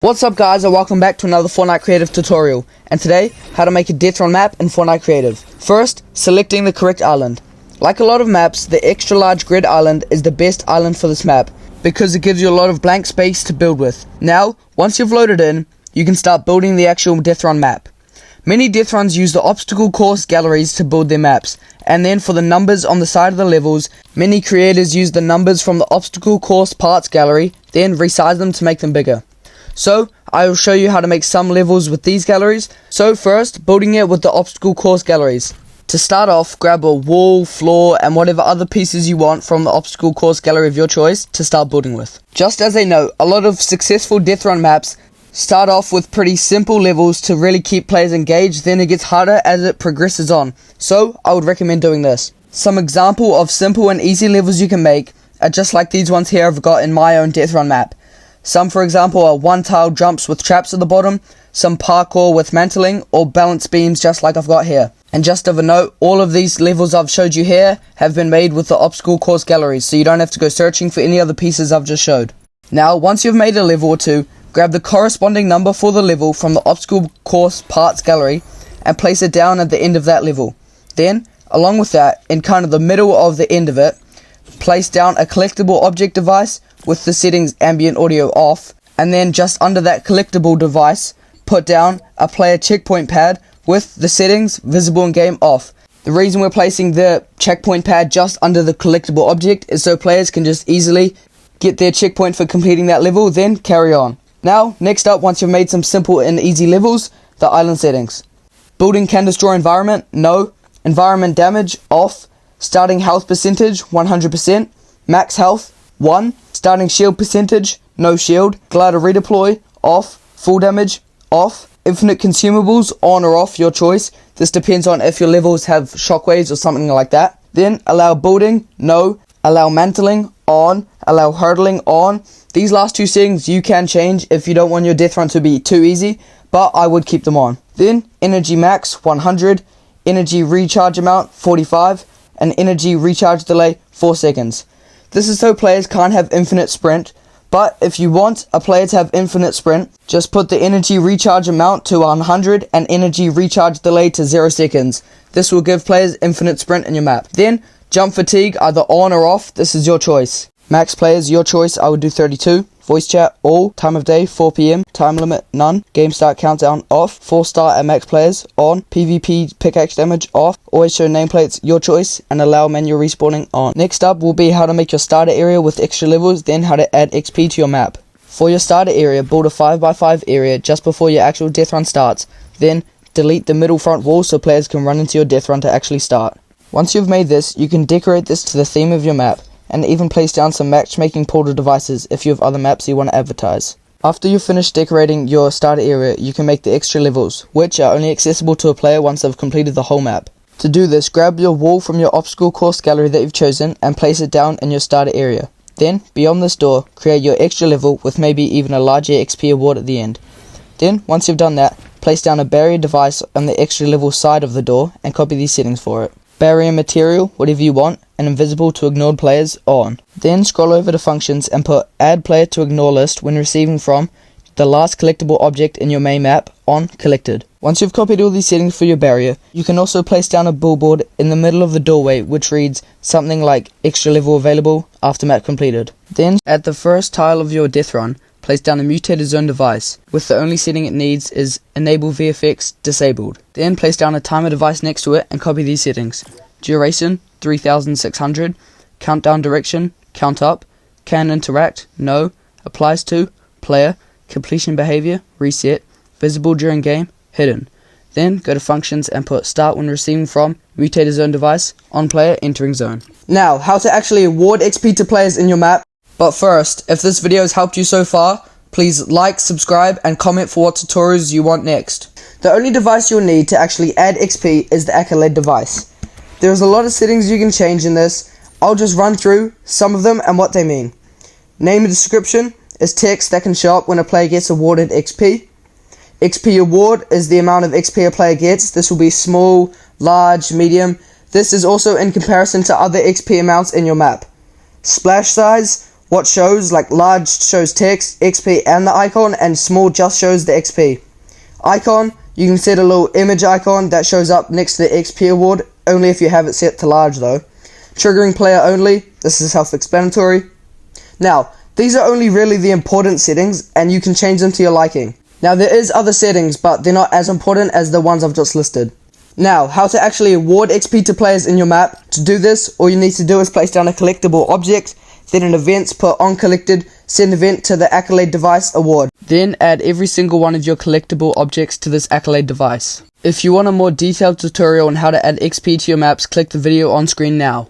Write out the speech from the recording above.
What's up guys, and welcome back to another Fortnite Creative tutorial, and today, how to make a Deathrun map in Fortnite Creative. First, selecting the correct island. Like a lot of maps, the extra large grid island is the best island for this map, because it gives you a lot of blank space to build with. Now, once you've loaded in, you can start building the actual Deathrun map. Many Deathruns use the obstacle course galleries to build their maps, and then for the numbers on the side of the levels, many creators use the numbers from the obstacle course parts gallery, then resize them to make them bigger. So, I will show you how to make some levels with these galleries. So first, building it with the obstacle course galleries. To start off, grab a wall, floor, and whatever other pieces you want from the obstacle course gallery of your choice to start building with. Just as a note, a lot of successful Deathrun maps start off with pretty simple levels to really keep players engaged, then it gets harder as it progresses on. So, I would recommend doing this. Some example of simple and easy levels you can make are just like these ones here I've got in my own Deathrun map. Some, for example, are one-tile jumps with traps at the bottom, some parkour with mantling, or balance beams just like I've got here. And just of a note, all of these levels I've showed you here have been made with the obstacle course galleries, so you don't have to go searching for any other pieces I've just showed. Now, once you've made a level or two, grab the corresponding number for the level from the obstacle course parts gallery and place it down at the end of that level. Then, along with that, in kind of the middle of the end of it, place down a collectible object device with the settings ambient audio off, and then just under that collectible device, put down a player checkpoint pad with the settings visible in game off. The reason we're placing the checkpoint pad just under the collectible object is so players can just easily get their checkpoint for completing that level, then carry on. Now, next up, once you've made some simple and easy levels, the island settings. Building can destroy environment, no. Environment damage, off. Starting health percentage, 100%. Max health, 1. Starting shield percentage, no shield. Glider redeploy, off. Full damage, off. Infinite consumables, on or off, your choice. This depends on if your levels have shockwaves or something like that. Then, allow building, no. Allow mantling, on. Allow hurdling, on. These last two settings you can change if you don't want your Deathrun to be too easy, but I would keep them on. Then, energy max, 100. Energy recharge amount, 45. And energy recharge delay, 4 seconds. This is so players can't have infinite sprint, but if you want a player to have infinite sprint, just put the energy recharge amount to 100 and energy recharge delay to 0 seconds. This will give players infinite sprint in your map. Then, jump fatigue, either on or off, this is your choice. Max players, your choice, I would do 32. Voice chat, all. Time of day, 4 PM. Time limit, none. Game start countdown, off. 4 star at max players, on. PvP pickaxe damage, off. Always show nameplates, your choice. And allow manual respawning, on. Next up will be how to make your starter area with extra levels, then how to add XP to your map. For your starter area, build a 5x5 area just before your actual Deathrun starts. Then, delete the middle front wall so players can run into your Deathrun to actually start. Once you've made this, you can decorate this to the theme of your map, and even place down some matchmaking portal devices if you have other maps you want to advertise. After you've finished decorating your starter area, you can make the extra levels, which are only accessible to a player once they've completed the whole map. To do this, grab your wall from your obstacle course gallery that you've chosen and place it down in your starter area. Then, beyond this door, create your extra level with maybe even a larger XP award at the end. Then, once you've done that, place down a barrier device on the extra level side of the door and copy these settings for it. Barrier material, whatever you want, and invisible to ignored players, on. Then scroll over to functions and put add player to ignore list when receiving from the last collectible object in your main map, on collected. Once you've copied all these settings for your barrier, you can also place down a billboard in the middle of the doorway which reads something like extra level available after map completed. Then at the first tile of your Deathrun, place down a mutated zone device, with the only setting it needs is enable VFX disabled. Then place down a timer device next to it and copy these settings. Duration, 3600. Countdown direction, count up. Can interact, no. Applies to, player. Completion behavior, reset. Visible during game, hidden. Then go to functions and put start when receiving from mutated zone device, on player entering zone. Now, how to actually award XP to players in your map. But first, if this video has helped you so far, please like, subscribe, and comment for what tutorials you want next. The only device you'll need to actually add XP is the accolade device. There's a lot of settings you can change in this. I'll just run through some of them and what they mean. Name and description is text that can show up when a player gets awarded XP. XP award is the amount of XP a player gets. This will be small, large, medium. This is also in comparison to other XP amounts in your map. Splash size, what shows, like large shows text, XP and the icon, and small just shows the XP. Icon, you can set a little image icon that shows up next to the XP award, only if you have it set to large though. Triggering player only, this is self-explanatory. Now, these are only really the important settings, and you can change them to your liking. Now, there is other settings, but they're not as important as the ones I've just listed. Now, how to actually award XP to players in your map. To do this, all you need to do is place down a collectible object, then in events, put on collected, send event to the accolade device award. Then add every single one of your collectible objects to this accolade device. If you want a more detailed tutorial on how to add XP to your maps, click the video on screen now.